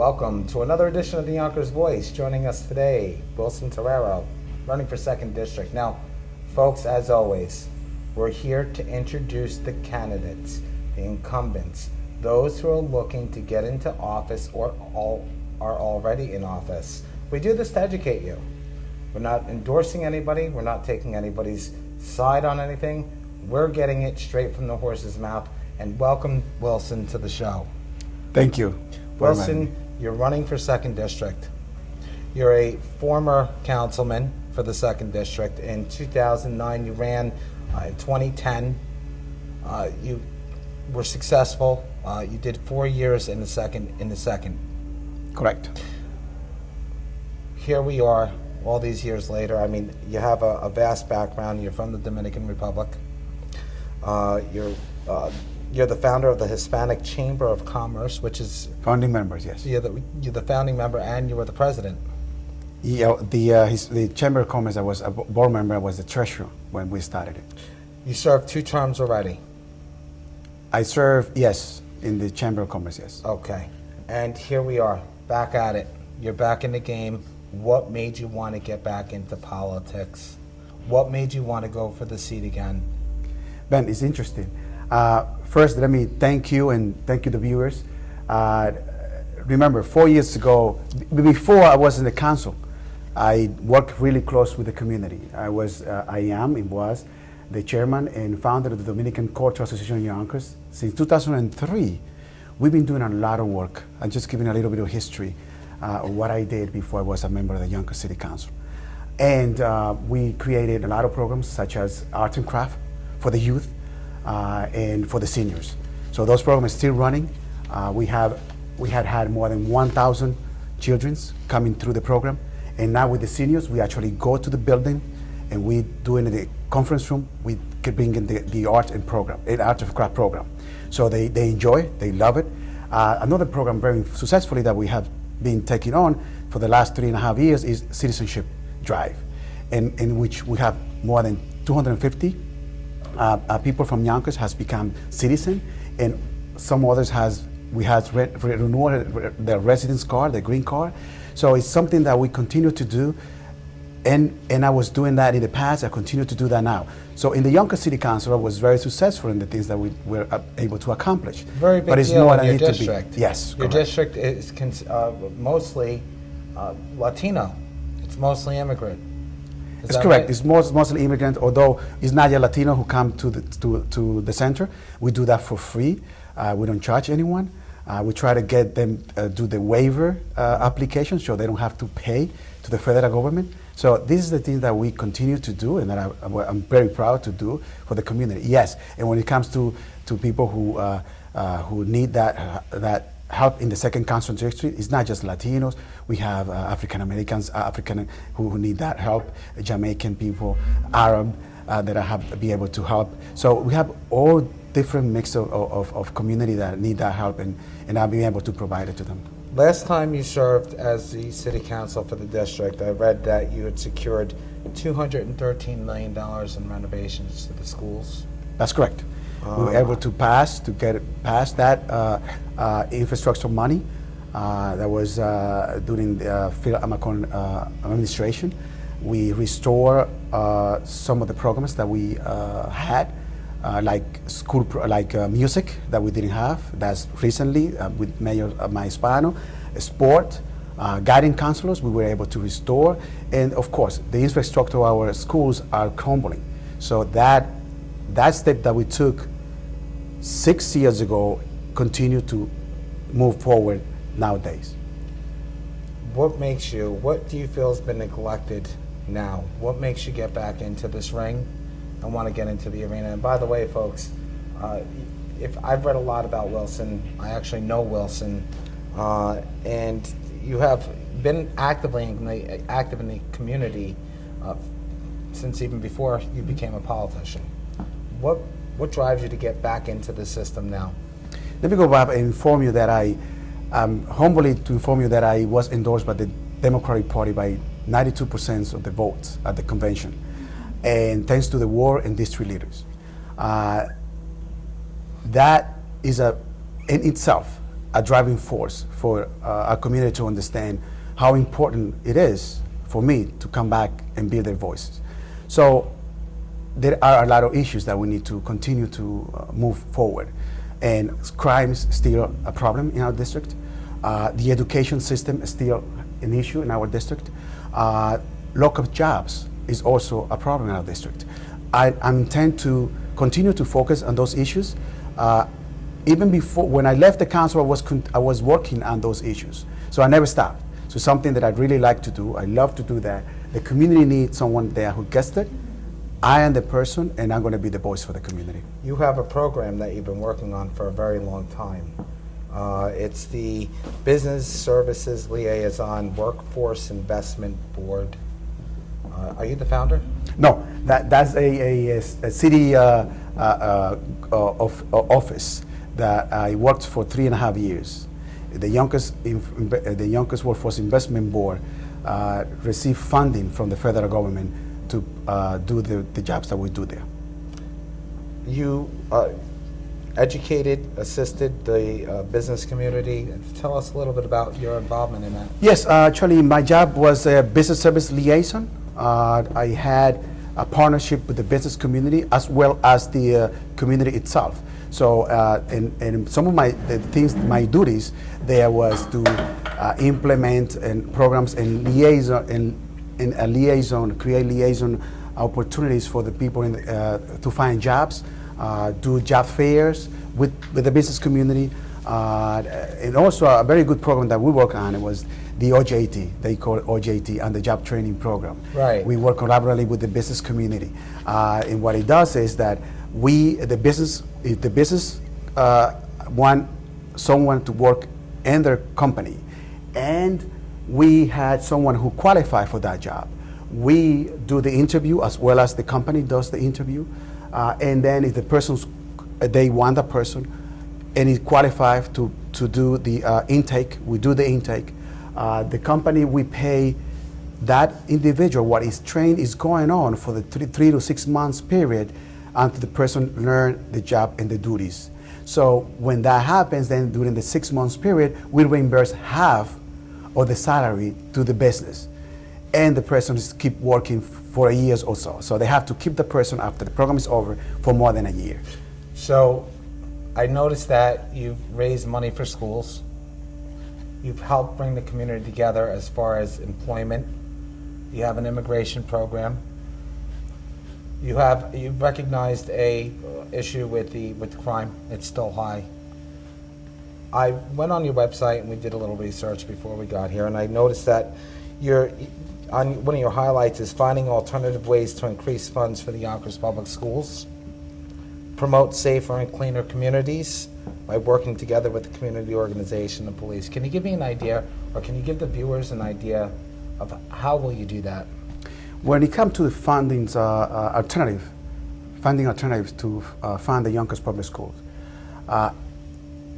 Welcome to another edition of the Yonkers Voice. Joining us today, Wilson Terrero, running for 2nd District. Now, folks, as always, we're here to introduce the candidates, the incumbents, those who are looking to get into office or are already in office. We do this to educate you. We're not endorsing anybody. We're not taking anybody's side on anything. We're getting it straight from the horse's mouth. And welcome, Wilson, to the show. Thank you. Wilson, you're running for 2nd District. You're a former councilman for the 2nd District. In 2009, you ran. In 2010, you were successful. You did 4 years in the second. Correct. Here we are, all these years later. I mean, you have a vast background. You're from the Dominican Republic. You're the founder of the Hispanic Chamber of Commerce, which is Founding members, yes. You're the founding member, and you were the president. Yeah, the Chamber of Commerce, I was a board member, I was the treasurer when we started it. You served 2 terms already. I served, yes, in the Chamber of Commerce, yes. Okay. And here we are, back at it. You're back in the game. What made you want to get back into politics? What made you want to go for the seat again? Ben, it's interesting. First, let me thank you and thank you, the viewers. Remember, 4 years ago, before I was in the council, I worked really close with the community. I was the chairman and founder of the Dominican Cultural Association in Yonkers. Since 2003, we've been doing a lot of work. I'm just giving a little bit of history of what I did before I was a member of the Yonkers City Council. And we created a lot of programs such as arts and craft for the youth and for the seniors. So those programs are still running. We had more than 1,000 children coming through the program. And now with the seniors, we actually go to the building and we do in the conference room, we could bring in the art and craft program. So they enjoy, they love it. Another program very successfully that we have been taking on for the last 3.5 years is Citizenship Drive, in which we have more than 250 people from Yonkers has become citizen, and some others we have renewed their residence card, their green card. So it's something that we continue to do, and I was doing that in the past. I continue to do that now. So in the Yonkers City Council, I was very successful in the things that we were able to accomplish. Very big but it's deal more in your than district. Yes, your correct. district is mostly Latino. It's mostly immigrant. It's correct. Right? It's mostly immigrant, although it's not yet Latino who come to the center. We do that for free. We don't charge anyone. We try to get them do the waiver application so they don't have to pay to the federal government. So this is the thing that we continue to do and that I'm very proud to do for the community. Yes, and when it comes to people who need that help in the 2nd Council District, it's not just Latinos. We have African Americans, who need that help, Jamaican people, Arab that I have to be able to help. So we have all different mix of community that need that help, and I'll be able to provide it to them. Last time you served as the city council for the district, I read that you had secured $213 million in renovations to the schools. That's correct. We were able to get past that infrastructure money that was during the Phil Amacon administration. We restore some of the programs that we had, like school, music that we didn't have. That's recently with Mayor Hispano. Sport, guiding counselors, we were able to restore, and of course, the infrastructure of our schools are crumbling. So that step that we took 6 years ago continue to move forward nowadays. What do you feel has been neglected now? What makes you get back into this ring and want to get into the arena? And by the way, folks, if I've read a lot about Wilson, I actually know Wilson, and you have been active in the community since even before you became a politician. What drives you to get back into the system now? Let me go back and inform you that humbly to inform you that I was endorsed by the Democratic Party by 92% of the votes at the convention, and thanks to the ward and district leaders. That is in itself a driving force for our community to understand how important it is for me to come back and be their voices. So there are a lot of issues that we need to continue to move forward. And crime is still a problem in our district. The education system is still an issue in our district. Local jobs is also a problem in our district. I intend to continue to focus on those issues. Even before, when I left the council, I was working on those issues. So I never stopped. So something that I really like to do, I love to do that. The community needs someone there who gets it. I am the person, and I'm going to be the voice for the community. You have a program that you've been working on for a very long time. It's the Business Services Liaison Workforce Investment Board. Are you the founder? No, that's a city office that I worked for 3.5 years. The Yonkers Workforce Investment Board received funding from the federal government to do the jobs that we do there. You educated, assisted the business community. Tell us a little bit about your involvement in that. Yes, actually my job was a business service liaison. I had a partnership with the business community as well as the community itself. So, and some of my duties there was to implement and programs and create liaison opportunities for the people to find jobs, do job fairs with the business community, and also a very good program that we work on. It was the OJT, they call it OJT, and the job training program. Right. We work collaboratively with the business community, and what it does is that if the business want someone to work in their company, and we had someone who qualified for that job, we do the interview as well as the company does the interview, and then if they want the person and is qualified to do the intake, we do the intake. The company, we pay that individual what is trained is going on for the 3 to 6 months period until the person learn the job and the duties. So when that happens, then during the 6 months period, we reimburse half of the salary to the business, and the person keep working for a year or so. So they have to keep the person after the program is over for more than a year. So I noticed that you've raised money for schools. You've helped bring the community together as far as employment. You have an immigration program. You've recognized a issue with crime. It's still high. I went on your website and we did a little research before we got here, and I noticed that on one of your highlights is finding alternative ways to increase funds for the Yonkers Public Schools, promote safer and cleaner communities by working together with the community organization and police. Can you give me an idea, or can you give the viewers an idea of how will you do that? When it comes to the funding alternatives to fund the Yonkers Public Schools,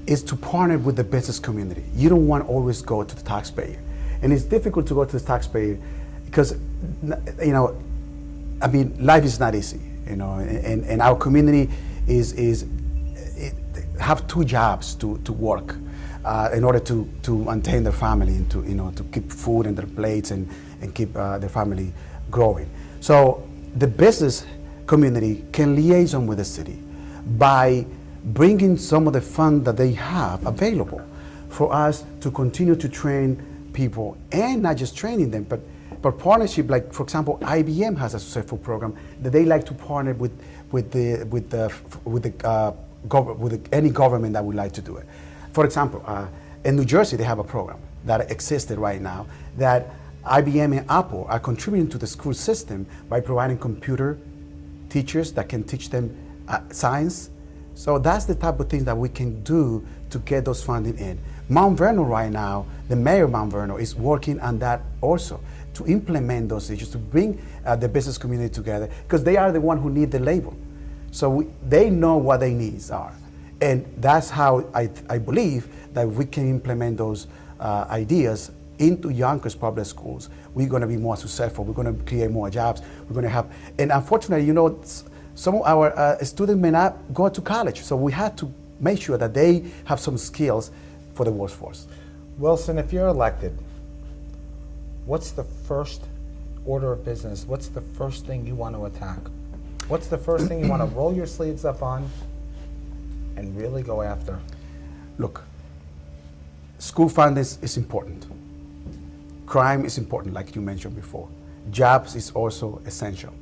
is to partner with the business community. You don't want to always go to the taxpayer. And it's difficult to go to the taxpayer because, life is not easy, and our community have 2 jobs to work in order to maintain their family and to keep food in their plates and keep their family growing. So the business community can liaison with the city by bringing some of the funds that they have available for us to continue to train people, and not just training them, but partnership. Like, for example, IBM has a successful program that they like to partner with any government that would like to do it. For example, in New Jersey, they have a program that existed right now that IBM and Apple are contributing to the school system by providing computer teachers that can teach them science. So that's the type of things that we can do to get those funding in. Mount Vernon right now, the mayor of Mount Vernon is working on that also, to implement those issues, to bring the business community together, because they are the one who need the labor. So they know what their needs are. And that's how I believe that we can implement those ideas into Yonkers public schools. We're going to be more successful. We're going to create more jobs. We're going to have, and unfortunately, some of our students may not go to college. So we had to make sure that they have some skills for the workforce. Wilson, if you're elected, what's the first order of business? What's the first thing you want to attack? What's the first thing you want to roll your sleeves up on and really go after? Look, school funding is important. Crime is important, like you mentioned before. Jobs is also essential.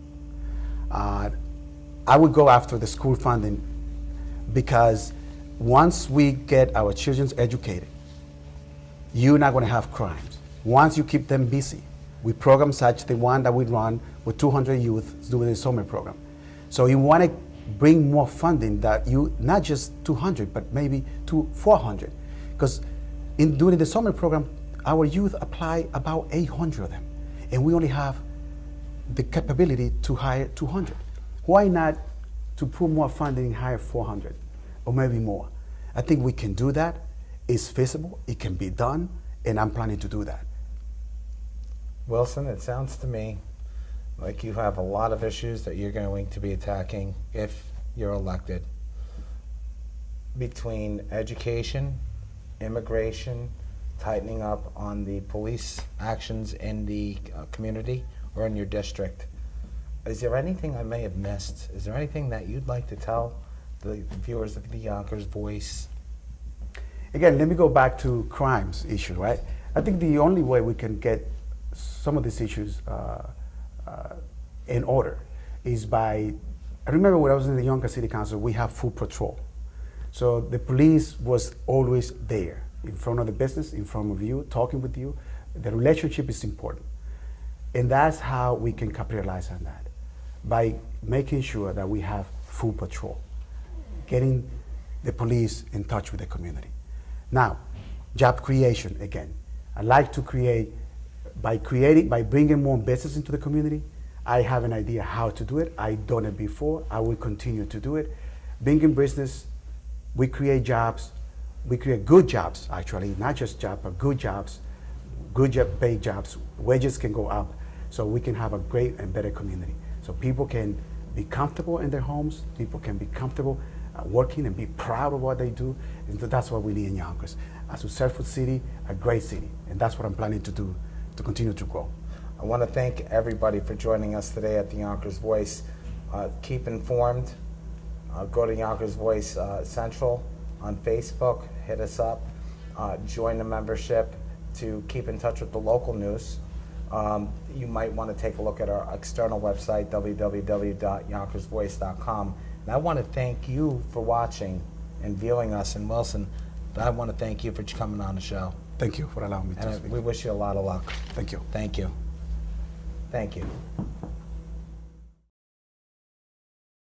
I would go after the school funding because once we get our children educated, you're not going to have crimes. Once you keep them busy with programs such the one that we run with 200 youth doing the summer program. So you want to bring more funding that you, not just 200, but maybe to 400. Because in doing the summer program, our youth apply about 800 of them. And we only have the capability to hire 200. Why not to put more funding and hire 400 or maybe more? I think we can do that. It's feasible, it can be done, and I'm planning to do that. Wilson, it sounds to me like you have a lot of issues that you're going to be attacking if you're elected. Between education, immigration, tightening up on the police actions in the community or in your district. Is there anything I may have missed? Is there anything that you'd like to tell the viewers of the Yonkers Voice? Again, let me go back to crimes issue, right? I think the only way we can get some of these issues in order is by, I remember when I was in the Yonkers City Council, we have food patrol. So the police was always there, in front of the business, in front of you, talking with you. The relationship is important. And that's how we can capitalize on that, by making sure that we have food patrol, getting the police in touch with the community. Now, job creation again. I like to create, by bringing more business into the community. I have an idea how to do it. I've done it before. I will continue to do it. Bringing business, we create jobs. We create good jobs, actually, not just jobs, but good jobs, paid jobs. Wages can go up, so we can have a great and better community. So people can be comfortable in their homes. People can be comfortable working and be proud of what they do. And that's what we need in Yonkers. A successful city, a great city. And that's what I'm planning to do to continue to grow. I want to thank everybody for joining us today at the Yonkers Voice. Keep informed. Go to Yonkers Voice Central on Facebook. Hit us up. Join the membership to keep in touch with the local news. You might want to take a look at our external website, www.yonkersvoice.com. And I want to thank you for watching and viewing us. And Wilson, I want to thank you for coming on the show. Thank you for allowing me to speak. We wish you a lot of luck. Thank you. Thank you. Thank you.